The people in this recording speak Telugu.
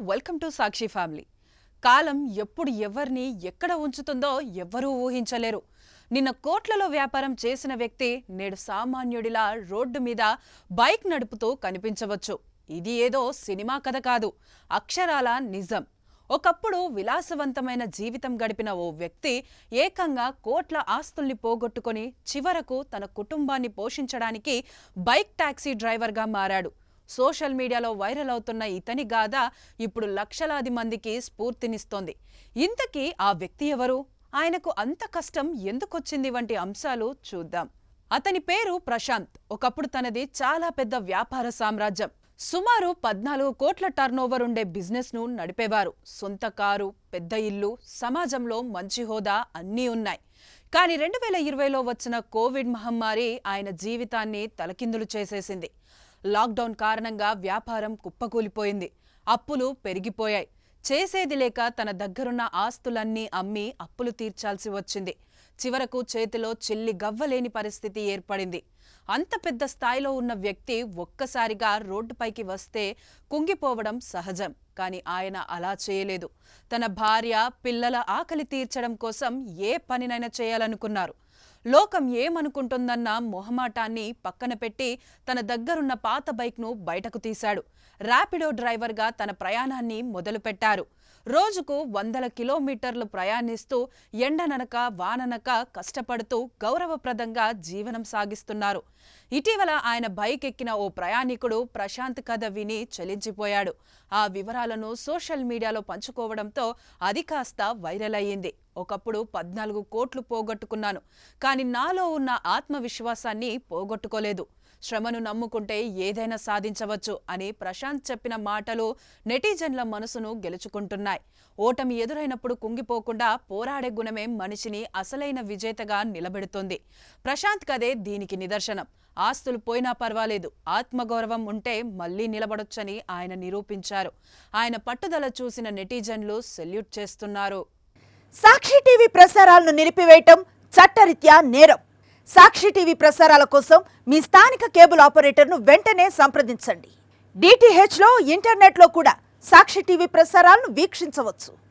Welcome to Sakshi family. కాలం ఎప్పుడు ఎవరిని ఎక్కడ ఉంచుతుందో ఎవ్వరూ ఊహించలేరు. నిన్న కోట్లలో వ్యాపారం చేసిన వ్యక్తి నేడు సామాన్యుడిలా రోడ్డు మీద బైక్ నడుపుతూ కనిపించవచ్చు. ఇది ఏదో సినిమా కథ కాదు, అక్షరాల నిజం. ఒకప్పుడు విలాసవంతమైన జీవితం గడిపిన ఓ వ్యక్తి ఏకంగా కోట్ల ఆస్తుల్ని పోగొట్టుకొని చివరకు తన కుటుంబాన్ని పోషించడానికి బైక్ టాక్సీ డ్రైవర్గా మారాడు. సోషల్ మీడియాలో వైరల్ అవుతున్న ఇతని గాథ ఇప్పుడు లక్షలాది మందికి స్ఫూర్తినిస్తోంది. ఇంతకీ ఆ వ్యక్తి ఎవరు, ఆయనకు అంత కష్టం ఎందుకొచ్చింది వంటి అంశాలు చూద్దాం. అతని పేరు ప్రశాంత్. ఒకప్పుడు తనది చాలా పెద్ద వ్యాపార సామ్రాజ్యం. సుమారు 14 కోట్ల టర్నోవర్ ఉండే బిజినెస్ ను నడిపేవారు. సొంత కారు, పెద్ద ఇల్లు, సమాజంలో మంచి హోదా అన్నీ ఉన్నాయి. కానీ 2020లో వచ్చిన కోవిడ్ మహమ్మారి ఆయన జీవితాన్ని తలకిందులు చేసేసింది. లాక్డౌన్ కారణంగా వ్యాపారం కుప్పకూలిపోయింది. అప్పులు పెరిగిపోయాయి. చేసేది లేక తన దగ్గరున్న ఆస్తులన్నీ అమ్మి అప్పులు తీర్చాల్సి వచ్చింది. చివరకు చేతిలో చిల్లి గవ్వలేని పరిస్థితి ఏర్పడింది. అంత పెద్ద స్థాయిలో ఉన్న వ్యక్తి ఒక్కసారిగా రోడ్డుపైకి వస్తే కుంగిపోవడం సహజం. కానీ ఆయన అలా చేయలేదు. తన భార్య, పిల్లల ఆకలి తీర్చడం కోసం ఏ పనినైనా చేయాలనుకున్నారు. లోకం ఏమనుకుంటుందన్న మొహమాటాన్ని పక్కన పెట్టి తన దగ్గరున్న పాత బైక్ను బయటకు తీశాడు. ర్యాపిడో డ్రైవర్గా తన ప్రయాణాన్ని మొదలుపెట్టారు. రోజుకు 100 కిలోమీటర్లు ప్రయాణిస్తూ ఎండననక వాననక కష్టపడుతూ గౌరవప్రదంగా జీవనం సాగిస్తున్నారు. ఇటీవల ఆయన బైక్ ఎక్కిన ఓ ప్రయాణికుడు ప్రశాంత్ కథ విని చలించిపోయాడు. ఆ వివరాలను సోషల్ మీడియాలో పంచుకోవడంతో అది కాస్త వైరల్ అయ్యింది. ఒకప్పుడు 14 కోట్లు పోగొట్టుకున్నాను, కానీ నాలో ఉన్న ఆత్మవిశ్వాసాన్ని పోగొట్టుకోలేదు. శ్రమను నమ్ముకుంటే ఏదైనా సాధించవచ్చు అని ప్రశాంత్ చెప్పిన మాటలు నెటిజన్ల మనసును గెలుచుకుంటున్నాయి. ఓటమి ఎదురైనప్పుడు కుంగిపోకుండా పోరాడే గుణమే మనిషిని అసలైన విజేతగా నిలబెడుతుంది. ప్రశాంత్ కదే దీనికి నిదర్శనం. ఆస్తులు పోయినా పర్వాలేదు, ఆత్మగౌరవం ఉంటే మళ్లీ నిలబడొచ్చని ఆయన నిరూపించారు. ఆయన పట్టుదల చూసిన నెటిజన్లు సెల్యూట్ చేస్తున్నారు. సాక్షి టీవీ ప్రసారాలను నిలిపివేయటం చట్టరీత్యా నేరం. సాక్షి టీవీ ప్రసారాల కోసం మీ స్థానిక కేబుల్ ఆపరేటర్ను వెంటనే సంప్రదించండి. DTHలో, ఇంటర్నెట్లో కూడా సాక్షి టీవీ ప్రసారాలను వీక్షించవచ్చు.